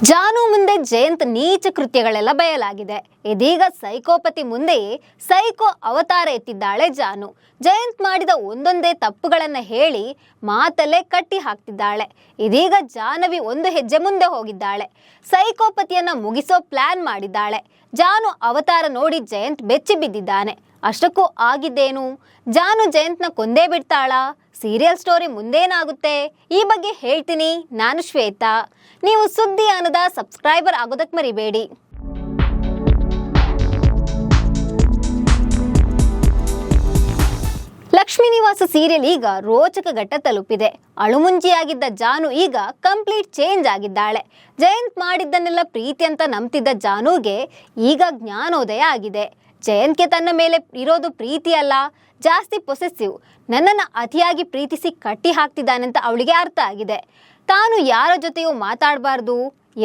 ಜಾನು ಮುಂದೆ ಜಯಂತ್ ನೀಚ ಕೃತ್ಯಗಳೆಲ್ಲ ಬಯಲಾಗಿದೆ. ಇದೀಗ ಸೈಕೋಪತಿ ಮುಂದೆಯೇ ಸೈಕೋ ಅವತಾರ ಎತ್ತಿದ್ದಾಳೆ ಜಾನು. ಜಯಂತ್ ಮಾಡಿದ ಒಂದೊಂದೇ ತಪ್ಪುಗಳನ್ನ ಹೇಳಿ ಮಾತಲ್ಲೇ ಕಟ್ಟಿ ಹಾಕ್ತಿದ್ದಾಳೆ. ಇದೀಗ ಜಾಹ್ನವಿ ಒಂದು ಹೆಜ್ಜೆ ಮುಂದೆ ಹೋಗಿದ್ದಾಳೆ. ಸೈಕೋಪತಿಯನ್ನ ಮುಗಿಸೋ ಪ್ಲಾನ್ ಮಾಡಿದ್ದಾಳೆ. ಜಾನು ಅವತಾರ ನೋಡಿ ಜಯಂತ್ ಬೆಚ್ಚಿ ಬಿದ್ದಿದ್ದಾನೆ. ಅಷ್ಟಕ್ಕೂ ಆಗಿದ್ದೇನು? ಜಾನು ಜಯಂತ್ನ ಕೊಂದೇ ಬಿಡ್ತಾಳಾ? ಸೀರಿಯಲ್ ಸ್ಟೋರಿ ಮುಂದೇನಾಗುತ್ತೆ ಈ ಬಗ್ಗೆ ಹೇಳ್ತೀನಿ. ನಾನು ಶ್ವೇತಾ. ನೀವು ಸುದ್ದಿಯಾನದ ಸಬ್ಸ್ಕ್ರೈಬರ್ ಆಗೋದಕ್ಕೆ ಮರಿಬೇಡಿ. ಲಕ್ಷ್ಮೀ ನಿವಾಸ ಸೀರಿಯಲ್ ಈಗ ರೋಚಕ ಘಟ್ಟ ತಲುಪಿದೆ. ಅಳುಮುಂಜಿಯಾಗಿದ್ದ ಜಾನು ಈಗ ಕಂಪ್ಲೀಟ್ ಚೇಂಜ್ ಆಗಿದ್ದಾಳೆ. ಜಯಂತ್ ಮಾಡಿದ್ದನ್ನೆಲ್ಲ ಪ್ರೀತಿ ಅಂತ ನಂಬ್ತಿದ್ದ ಜಾನುಗೆ ಈಗ ಜ್ಞಾನೋದಯ ಆಗಿದೆ. ಜಯಂತ್ಗೆ ತನ್ನ ಮೇಲೆ ಇರೋದು ಪ್ರೀತಿ ಅಲ್ಲ, ಜಾಸ್ತಿ ಪೊಸೆಸಿವ್, ನನ್ನನ್ನು ಅತಿಯಾಗಿ ಪ್ರೀತಿಸಿ ಕಟ್ಟಿ ಹಾಕ್ತಿದ್ದಾನಂತ ಅವಳಿಗೆ ಅರ್ಥ ಆಗಿದೆ. ತಾನು ಯಾರ ಜೊತೆಯೂ ಮಾತಾಡಬಾರ್ದು,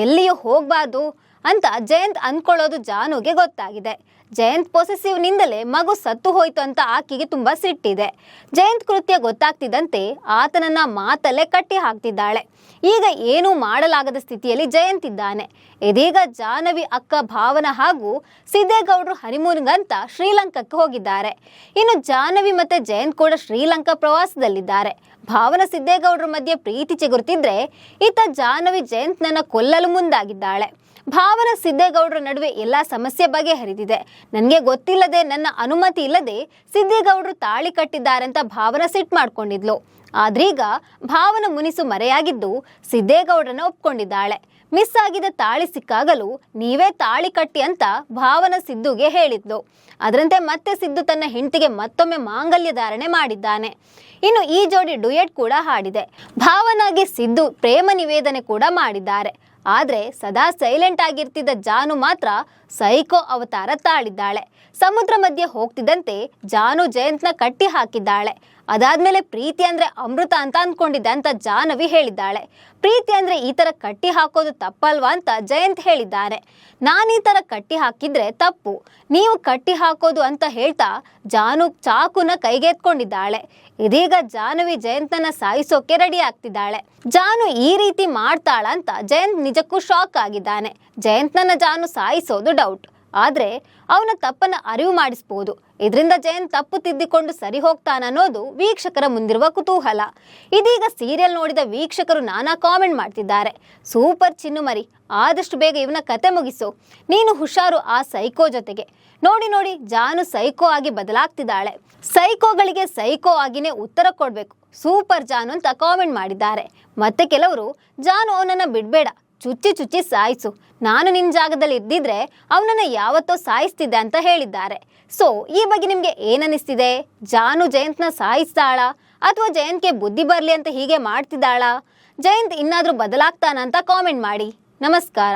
ಎಲ್ಲಿಯೂ ಹೋಗಬಾರ್ದು ಅಂತ ಜಯಂತ್ ಅಂದ್ಕೊಳ್ಳೋದು ಜಾನುಗೆ ಗೊತ್ತಾಗಿದೆ. ಜಯಂತ್ ಪೊಸೆಸಿವ್ನಿಂದಲೇ ಮಗು ಸತ್ತು ಹೋಯ್ತು ಅಂತ ಆಕೆಗೆ ತುಂಬ ಸಿಟ್ಟಿದೆ. ಜಯಂತ್ ಕೃತ್ಯ ಗೊತ್ತಾಗ್ತಿದ್ದಂತೆ ಆತನನ್ನ ಮಾತಲ್ಲೇ ಕಟ್ಟಿ ಹಾಕ್ತಿದ್ದಾಳೆ. ಈಗ ಏನೂ ಮಾಡಲಾಗದ ಸ್ಥಿತಿಯಲ್ಲಿ ಜಯಂತ್ ಇದ್ದಾನೆ. ಇದೀಗ ಜಾಹ್ನವಿ ಅಕ್ಕ ಭಾವನ ಹಾಗೂ ಸಿದ್ದೇಗೌಡರು ಹನಿಮೂನ್ಗಂತ ಶ್ರೀಲಂಕಾಕ್ಕೆ ಹೋಗಿದ್ದಾರೆ. ಇನ್ನು ಜಾಹ್ನವಿ ಮತ್ತೆ ಜಯಂತ್ ಕೂಡ ಶ್ರೀಲಂಕಾ ಪ್ರವಾಸದಲ್ಲಿದ್ದಾರೆ. ಭಾವನ ಸಿದ್ದೇಗೌಡರ ಮಧ್ಯೆ ಪ್ರೀತಿ ಚಿಗುರ್ತಿದ್ರೆ ಈತ ಜಾಹ್ನವಿ ಜಯಂತ್ನನ್ನ ಕೊಲ್ಲಲು ಮುಂದಾಗಿದ್ದಾಳೆ. ಭಾವನ ಸಿದ್ದೇಗೌಡರ ನಡುವೆ ಎಲ್ಲ ಸಮಸ್ಯೆ ಬಗೆಹರಿದಿದೆ. ನನಗೆ ಗೊತ್ತಿಲ್ಲದೆ, ನನ್ನ ಅನುಮತಿ ಇಲ್ಲದೆ ಸಿದ್ದೇಗೌಡರು ತಾಳಿ ಕಟ್ಟಿದ್ದಾರೆ ಅಂತ ಭಾವನ ಸಿಟ್ಟು ಮಾಡ್ಕೊಂಡಿದ್ಲು. ಆದ್ರೀಗ ಭಾವನ ಮುನಿಸು ಮರೆಯಾಗಿದ್ದು ಸಿದ್ದೇಗೌಡರನ್ನ ಒಪ್ಕೊಂಡಿದ್ದಾಳೆ. ಮಿಸ್ ಆಗಿದ್ದ ತಾಳಿ ಸಿಕ್ಕಾಗಲೂ ನೀವೇ ತಾಳಿ ಕಟ್ಟಿ ಅಂತ ಭಾವನ ಸಿದ್ದುಗೆ ಹೇಳಿದ್ಲು. ಅದರಂತೆ ಮತ್ತೆ ಸಿದ್ದು ತನ್ನ ಹೆಂಡತಿಗೆ ಮತ್ತೊಮ್ಮೆ ಮಾಂಗಲ್ಯ ಧಾರಣೆ ಮಾಡಿದ್ದಾನೆ. ಇನ್ನು ಈ ಜೋಡಿ ಡುಯೆಟ್ ಕೂಡ ಹಾಡಿದೆ. ಭಾವನಾಗಿ ಸಿದ್ದು ಪ್ರೇಮ ನಿವೇದನೆ ಕೂಡ ಮಾಡಿದ್ದಾರೆ. ಆದ್ರೆ ಸದಾ ಸೈಲೆಂಟ್ ಆಗಿರ್ತಿದ್ದ ಜಾನು ಮಾತ್ರ ಸೈಕೋ ಅವತಾರ ತಾಳಿದ್ದಾಳೆ. ಸಮುದ್ರ ಮಧ್ಯೆ ಹೋಗ್ತಿದ್ದಂತೆ ಜಾನು ಜಯಂತ್ನ ಕಟ್ಟಿ ಹಾಕಿದ್ದಾಳೆ. ಅದಾದ್ಮೇಲೆ ಪ್ರೀತಿ ಅಂದ್ರೆ ಅಮೃತ ಅಂತ ಅಂದ್ಕೊಂಡಿದ್ದೆ ಅಂತ ಜಾಹ್ನವಿ ಹೇಳಿದ್ದಾಳೆ. ಪ್ರೀತಿ ಅಂದ್ರೆ ಈ ತರ ಕಟ್ಟಿ ಹಾಕೋದು ತಪ್ಪಲ್ವಾ ಅಂತ ಜಯಂತ್ ಹೇಳಿದ್ದಾನೆ. ನಾನೀ ತರ ಕಟ್ಟಿ ಹಾಕಿದ್ರೆ ತಪ್ಪು, ನೀವು ಕಟ್ಟಿ ಹಾಕೋದು ಅಂತ ಹೇಳ್ತಾ ಜಾನು ಚಾಕುನ ಕೈಗೆತ್ಕೊಂಡಿದ್ದಾಳೆ. ಇದೀಗ ಜಾಹ್ನವಿ ಜಯಂತನ ಸಾಯಿಸೋಕೆ ರೆಡಿ ಆಗ್ತಿದ್ದಾಳೆ. ಜಾನು ಈ ರೀತಿ ಮಾಡ್ತಾಳ ಅಂತ ಜಯಂತ್ ನಿಜಕ್ಕೂ ಶಾಕ್ ಆಗಿದ್ದಾನೆ. ಜಯಂತ್ನನ್ನ ಜಾನು ಸಾಯಿಸೋದು ಡೌಟ್, ಆದ್ರೆ ಅವನ ತಪ್ಪನ್ನ ಅರಿವು ಮಾಡಿಸ್ಬೋದು. ಇದರಿಂದ ಜಯಂತ್ ತಪ್ಪು ತಿದ್ದಿಕೊಂಡು ಸರಿ ಹೋಗ್ತಾನನ್ನೋದು ವೀಕ್ಷಕರ ಮುಂದಿರುವ ಕುತೂಹಲ. ಇದೀಗ ಸೀರಿಯಲ್ ನೋಡಿದ ವೀಕ್ಷಕರು ನಾನಾ ಕಾಮೆಂಟ್ ಮಾಡ್ತಿದ್ದಾರೆ. ಸೂಪರ್ ಚಿನ್ನು ಮರಿ, ಆದಷ್ಟು ಬೇಗ ಇವನ ಕತೆ ಮುಗಿಸು, ನೀನು ಹುಷಾರು ಆ ಸೈಕೋ ಜೊತೆಗೆ. ನೋಡಿ ಜಾನು ಸೈಕೋ ಆಗಿ ಬದಲಾಗ್ತಿದ್ದಾಳೆ. ಸೈಕೋಗಳಿಗೆ ಸೈಕೋ ಆಗಿನೇ ಉತ್ತರ ಕೊಡ್ಬೇಕು, ಸೂಪರ್ ಜಾನು ಅಂತ ಕಾಮೆಂಟ್ ಮಾಡಿದ್ದಾರೆ. ಮತ್ತೆ ಕೆಲವರು ಜಾನು ಅವನನ್ನ ಬಿಡ್ಬೇಡ, ಚುಚ್ಚಿ ಸಾಯಿಸು, ನಾನು ನಿನ್ನ ಜಾಗದಲ್ಲಿ ಇದ್ದಿದ್ರೆ ಅವನನ್ನ ಯಾವತ್ತೋ ಸಾಯಿಸ್ತಿದ್ದೆ ಅಂತ ಹೇಳಿದ್ದಾರೆ. ಸೊ ಈ ಬಗ್ಗೆ ನಿಮ್ಗೆ ಏನನ್ನಿಸ್ತಿದೆ? ಜಾನು ಜಯಂತ್ನ ಸಾಯಿಸ್ತಾಳ ಅಥವಾ ಜಯಂತ್ಗೆ ಬುದ್ಧಿ ಬರ್ಲಿ ಅಂತ ಹೀಗೆ ಮಾಡ್ತಿದ್ದಾಳಾ? ಜಯಂತ್ ಇನ್ನಾದ್ರೂ ಬದಲಾಗ್ತಾನ ಅಂತ ಕಾಮೆಂಟ್ ಮಾಡಿ. ನಮಸ್ಕಾರ.